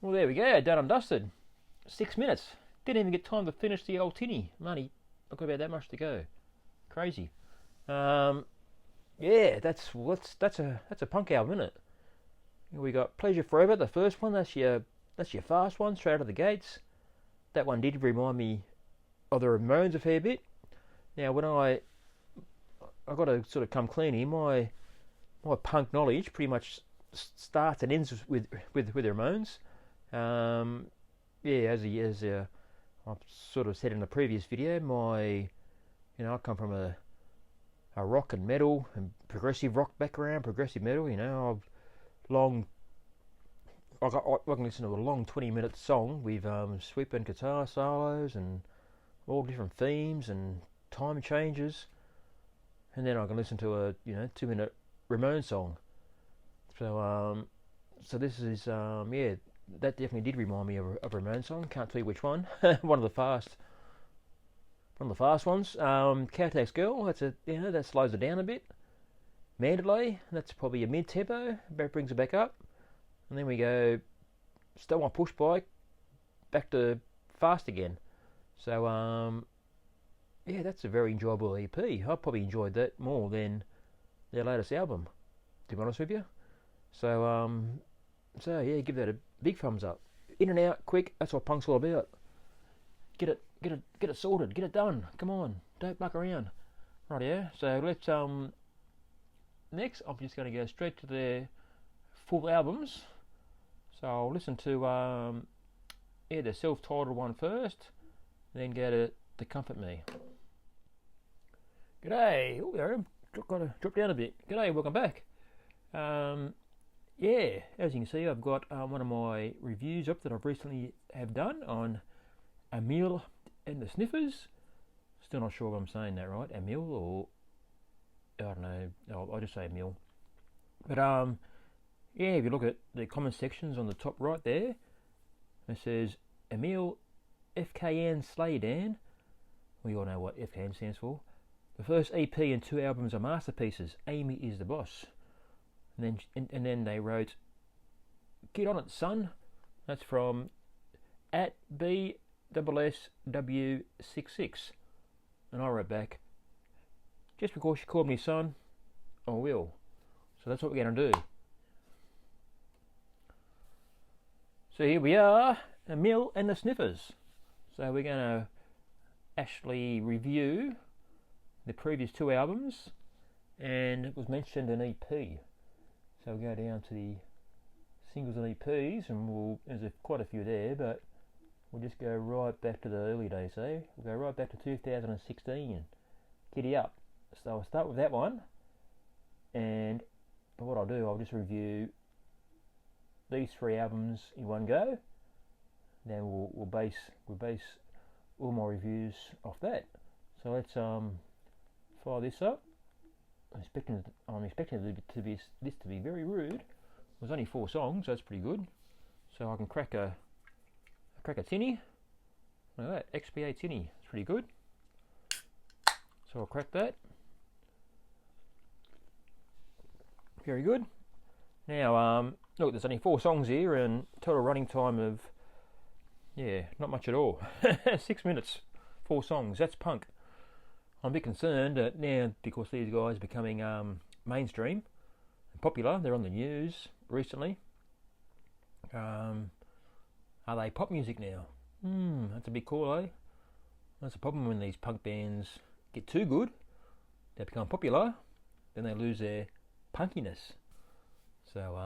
Well, there we go, done and dusted. 6 minutes. Didn't even get time to finish the old tinny. Money, I've got about that much to go. Crazy. Yeah, that's a punk album, isn't it? We got Pleasure Forever, the first one. That's your fast one, straight out of the gates. That one did remind me of the Ramones a fair bit. Now, when I got to sort of come clean here, my punk knowledge pretty much starts and ends with the Ramones. Yeah, as I've sort of said in the previous video, I come from a rock and metal and progressive rock background, progressive metal. I can listen to a long 20-minute song with sweeping guitar solos and all different themes and time changes, and then I can listen to a 2-minute Ramones song. So this is that definitely did remind me of a Ramones song. Can't tell you which one. one of the fast ones. Cowtax Girl. That slows it down a bit. Mandalay. That's probably a mid tempo. Brings it back up, and then we go Still on Push Bike back to fast again. So that's a very enjoyable EP. I probably enjoyed that more than their latest album, to be honest with you. So yeah, give that a big thumbs up. In and out, quick. That's what punk's all about. Get it sorted. Get it done. Come on, don't muck around. Right, yeah. So let's next, I'm just going to go straight to their full albums. So I'll listen to the self-titled one first, then go to Comfort Me. G'day. Oh, there I am. Got to drop down a bit. G'day. Welcome back. Yeah, as you can see, I've got one of my reviews up that I've recently have done on Amyl and the Sniffers. Still not sure if I'm saying that right, Amyl, or I don't know. I'll just say Amyl. But yeah, if you look at the comment sections on the top right there, it says Amyl FKN Slay Dan. We all know what FKN stands for. The first EP and 2 albums are masterpieces. Amy is the boss. And then they wrote, "Get on it, son." That's from @BSSW66. And I wrote back, "Just because you called me son, I will." So that's what we're going to do. So here we are, Amyl and the Sniffers. So we're going to actually review the previous 2 albums, and it was mentioned an EP. So we'll go down to the singles and EPs, and there's quite a few there, but we'll just go right back to the early days, We'll go right back to 2016. Giddy up. So I'll start with that one, but what I'll do, I'll just review these 3 albums in one go. Then we'll base all my reviews off that. So let's fire this up. I'm expecting this to be very rude. There's only 4 songs, so that's pretty good. So I can crack a tinny. Look at that, XPA tinny. It's pretty good. So I'll crack that. Very good. Now, look, there's only 4 songs here, and total running time of not much at all. 6 minutes, 4 songs. That's punk. I'm a bit concerned that now, because these guys are becoming mainstream and popular, they're on the news recently. Are they pop music now? That's a big call, eh? That's a problem when these punk bands get too good, they become popular, then they lose their punkiness. So,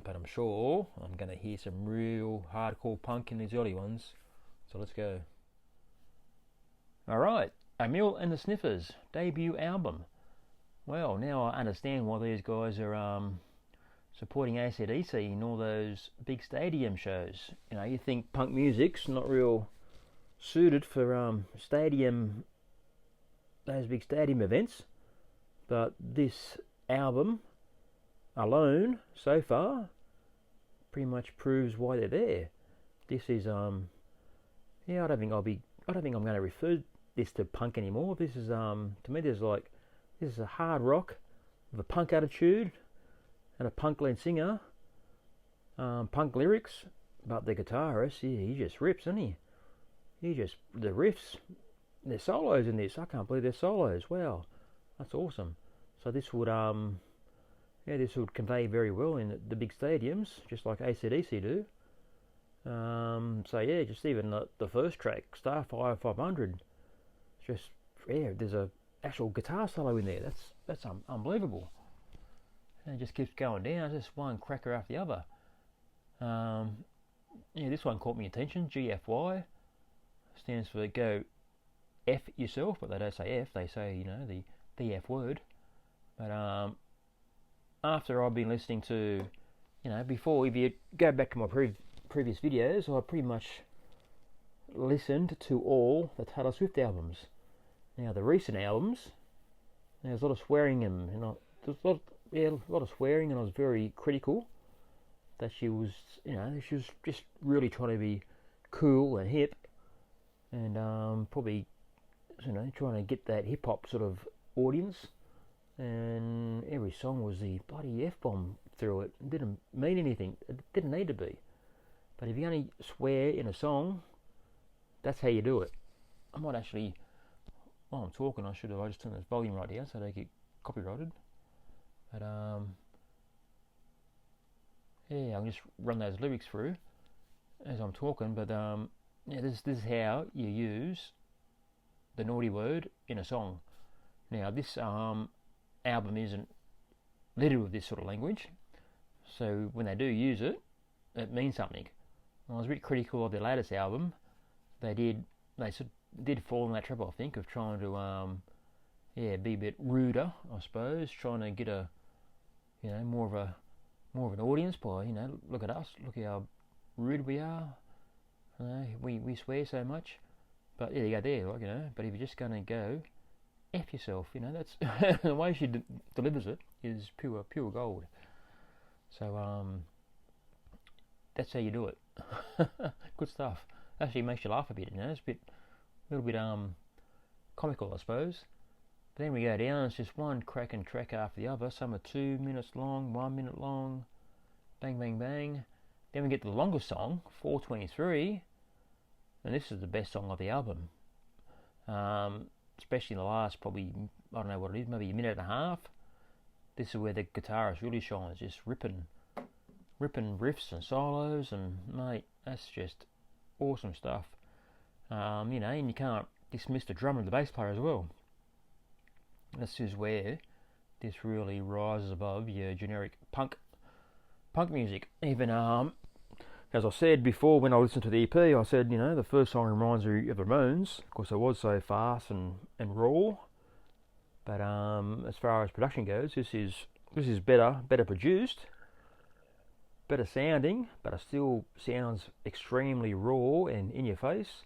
but I'm sure I'm going to hear some real hardcore punk in these early ones. So let's go. Alright. Amyl and the Sniffers debut album. Well, now I understand why these guys are supporting AC/DC in all those big stadium shows. You think punk music's not real suited for those big stadium events, but this album alone so far pretty much proves why they're there. This is I don't think I'm going to refer this to punk anymore. This is to me, this is a hard rock with a punk attitude and a punk lead singer, punk lyrics, But the guitarist, he just rips, doesn't he? The riffs, there's solos in this. I can't believe there's solos. Wow, that's awesome. So this would this would convey very well in the big stadiums, just like AC/DC do. So yeah, just even the first track, Starfire 500, just there's a actual guitar solo in there. That's unbelievable. And it just keeps going down, just one cracker after the other. This one caught my attention. GFY stands for go F yourself, but they don't say F. They say the F word. But after I've been listening to before, if you go back to my previous videos, I pretty much listened to all the Taylor Swift albums. Now the recent albums, there's a lot of swearing and there's a lot of swearing, and I was very critical that she was just really trying to be cool and hip, and probably trying to get that hip hop sort of audience. And every song was the bloody F-bomb through it. It didn't mean anything. It didn't need to be. But if you only swear in a song, that's how you do it. I might actually, while I'm talking, I just turn this volume right here so I don't get copyrighted. But I'll just run those lyrics through as I'm talking. But this is how you use the naughty word in a song. Now this album isn't littered with this sort of language, so when they do use it, it means something. I was a bit critical of their latest album. They did fall in that trap, I think, of trying to be a bit ruder, I suppose, trying to get a more of an audience by look at us, look how rude we are. We swear so much, but you go there, But if you're just gonna go F yourself, that's the way she delivers it is pure gold. So that's how you do it. Good stuff. Actually makes you laugh a bit, it's a little bit comical, I suppose. But then we go down, it's just one cracking track after the other. Some are 2 minutes long, 1 minute long, bang bang bang. Then we get the longest song, 4:23, and this is the best song of the album. Especially in the last, probably, I don't know what it is, maybe a minute and a half. This is where the guitarist really shines, just ripping riffs and solos, and mate, that's just awesome stuff. And you can't dismiss the drummer and the bass player as well. This is where this really rises above your generic punk music. Even as I said before, when I listened to the EP, I said, the first song reminds me of the Ramones. Of course, it was so fast and raw. But as far as production goes, this is better produced, better sounding, but it still sounds extremely raw and in your face.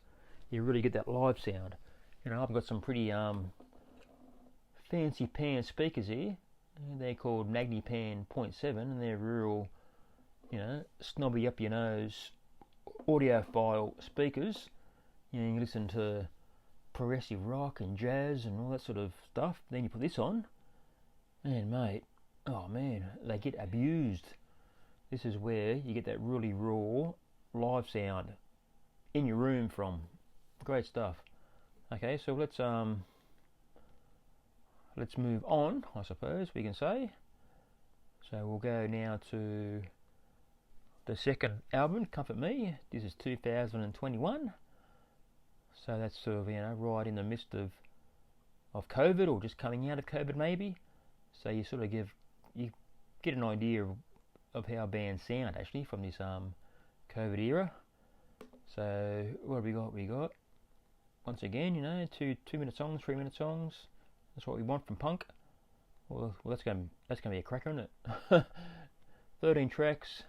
You really get that live sound. I've got some pretty fancy pan speakers here. They're called Magnipan 0.7, and they're real, snobby up your nose audiophile speakers. You can listen to progressive rock and jazz and all that sort of stuff. Then you put this on, and mate, oh man, they get abused. This is where you get that really raw live sound in your room from. Great stuff. Okay, so let's move on, I suppose we can say. So we'll go now to the second album, Comfort Me. This is 2021. So that's sort of right in the midst of COVID, or just coming out of COVID maybe. So you sort of get an idea of how bands sound actually from this COVID era. So what have we got? We got, once again, 2-minute songs, 3-minute songs. That's what we want from punk. Well, that's gonna be a cracker, isn't it? 13 tracks,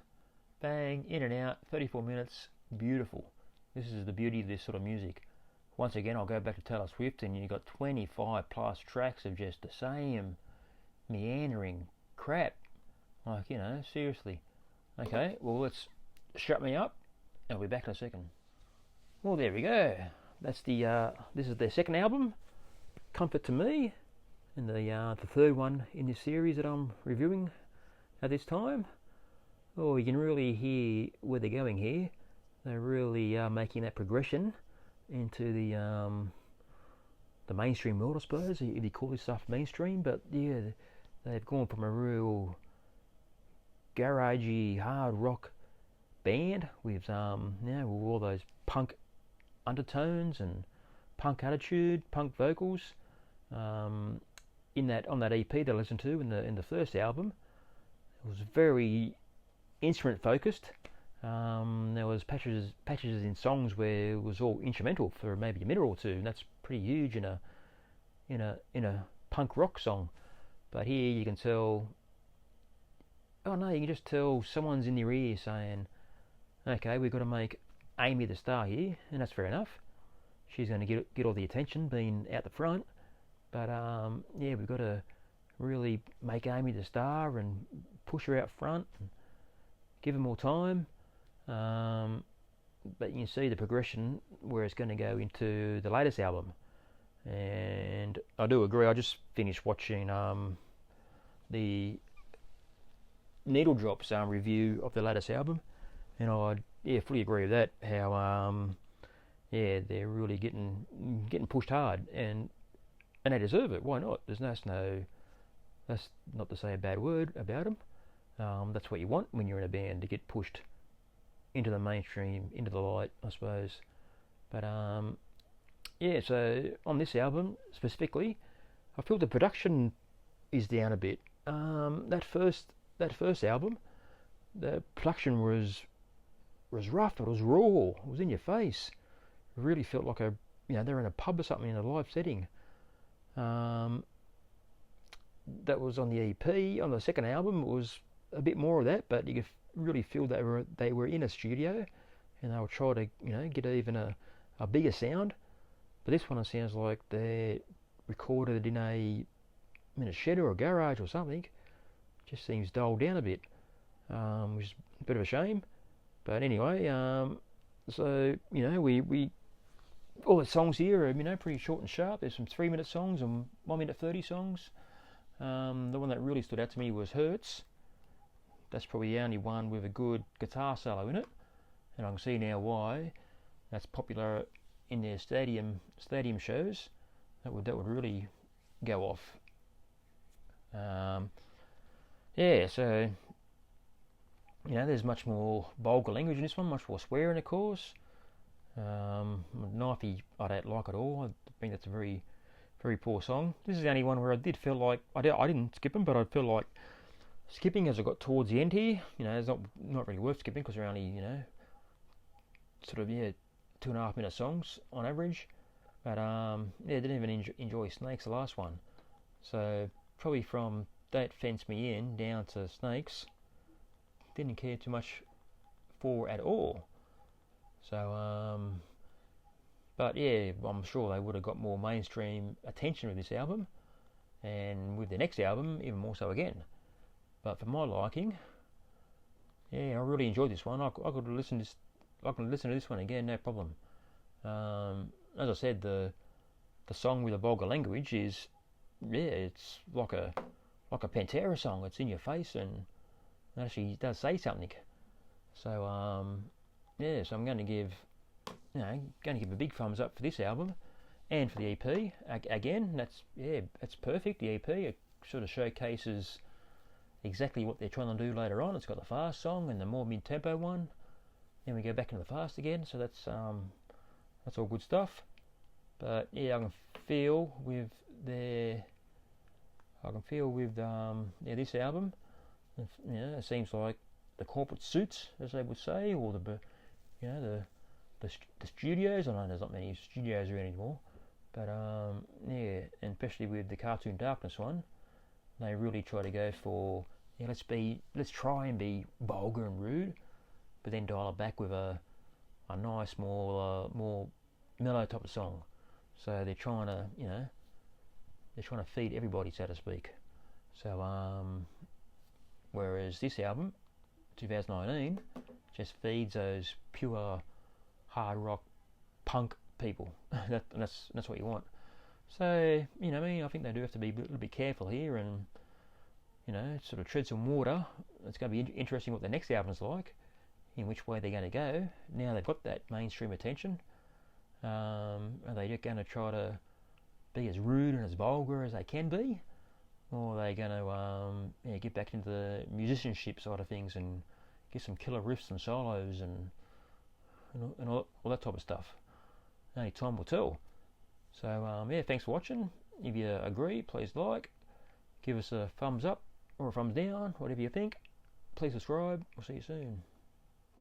bang, in and out, 34 minutes, beautiful. This is the beauty of this sort of music. Once again, I'll go back to Taylor Swift, and you've got 25 plus tracks of just the same meandering crap. Like, seriously. Okay, well, let's shut me up. I'll be back in a second. Well, there we go. That's this is their second album, Comfort to Me, and the third one in this series that I'm reviewing at this time. Oh, you can really hear where they're going here. they really are making that progression into the mainstream world, I suppose, if you call this stuff mainstream. But yeah, they've gone from a real garagey hard rock band with with all those punk undertones and punk attitude, punk vocals. On that EP that I listened to in the first album, it was very instrument focused. There was patches in songs where it was all instrumental for maybe a minute or two, and that's pretty huge in a punk rock song. But here you can tell. Oh no, you can just tell someone's in your ear saying, "Okay, we've got to make Amy the star here," and that's fair enough. She's going to get all the attention, being out the front. But yeah, we've got to really make Amy the star and push her out front, and give her more time. But you can see the progression where it's going to go into the latest album. And I do agree. I just finished watching the Needle Drops review of the latest album, and I fully agree with that. How they're really getting pushed hard, and they deserve it. Why not? That's not to say a bad word about them. That's what you want when you're in a band, to get pushed into the mainstream, into the light, I suppose. But so on this album specifically, I feel the production is down a bit. That first album, the production was rough. It was raw. It was in your face. It really felt like they're in a pub or something in a live setting. That was on the EP. On the second album, it was a bit more of that, but you could really feel they were in a studio, and they were trying to get even a bigger sound. But this one, it sounds like they recorded in a shed or a garage or something. Just seems dulled down a bit, which is a bit of a shame. But anyway, so we all the songs here are pretty short and sharp. There's some 3-minute songs and 1 minute 30 songs. The one that really stood out to me was Hurts. That's probably the only one with a good guitar solo in it, and I can see now why that's popular in their stadium shows. That would really go off. So there's much more vulgar language in this one, much more swearing, of course. Knifey, I don't like at all. I think that's a very, very poor song. This is the only one where I did feel like I didn't skip them, but I feel like skipping as I got towards the end here. It's not really worth skipping because they're only sort of 2.5 minute songs on average. But didn't even enjoy Snakes, the last one. So probably from Don't Fence Me In down to Snakes, didn't care too much for at all. So but yeah, I'm sure they would have got more mainstream attention with this album, and with the next album even more so again. But for my liking, I really enjoyed this one. I could listen to this one again, no problem. As I said, the song with the vulgar language is it's like a Pantera song. It's in your face and it actually does say something. So so I'm going to give a big thumbs up for this album and for the EP. Again, that's perfect. The EP, it sort of showcases exactly what they're trying to do later on. It's got the fast song and the more mid-tempo one. Then we go back into the fast again. So that's all good stuff. But I can feel with this album. It seems like the corporate suits, as they would say, or the studios. I know there's not many studios around anymore, but and especially with the Cartoon Darkness one, they really try to go for let's try and be vulgar and rude, but then dial it back with a nice more mellow type of song. So they're trying to feed everybody, so to speak. So whereas this album, 2019, just feeds those pure hard rock punk people. That's what you want. So I think they do have to be a little bit careful here and sort of tread some water. It's going to be interesting what the next album's like. in which way they're going to go. Now they've got that mainstream attention. Are they just going to try to be as rude and as vulgar as they can be? Or are they going to get back into the musicianship side of things and get some killer riffs and solos and all that type of stuff? Only time will tell. So thanks for watching. If you agree, please like, give us a thumbs up or a thumbs down, whatever you think. Please subscribe. We'll see you soon.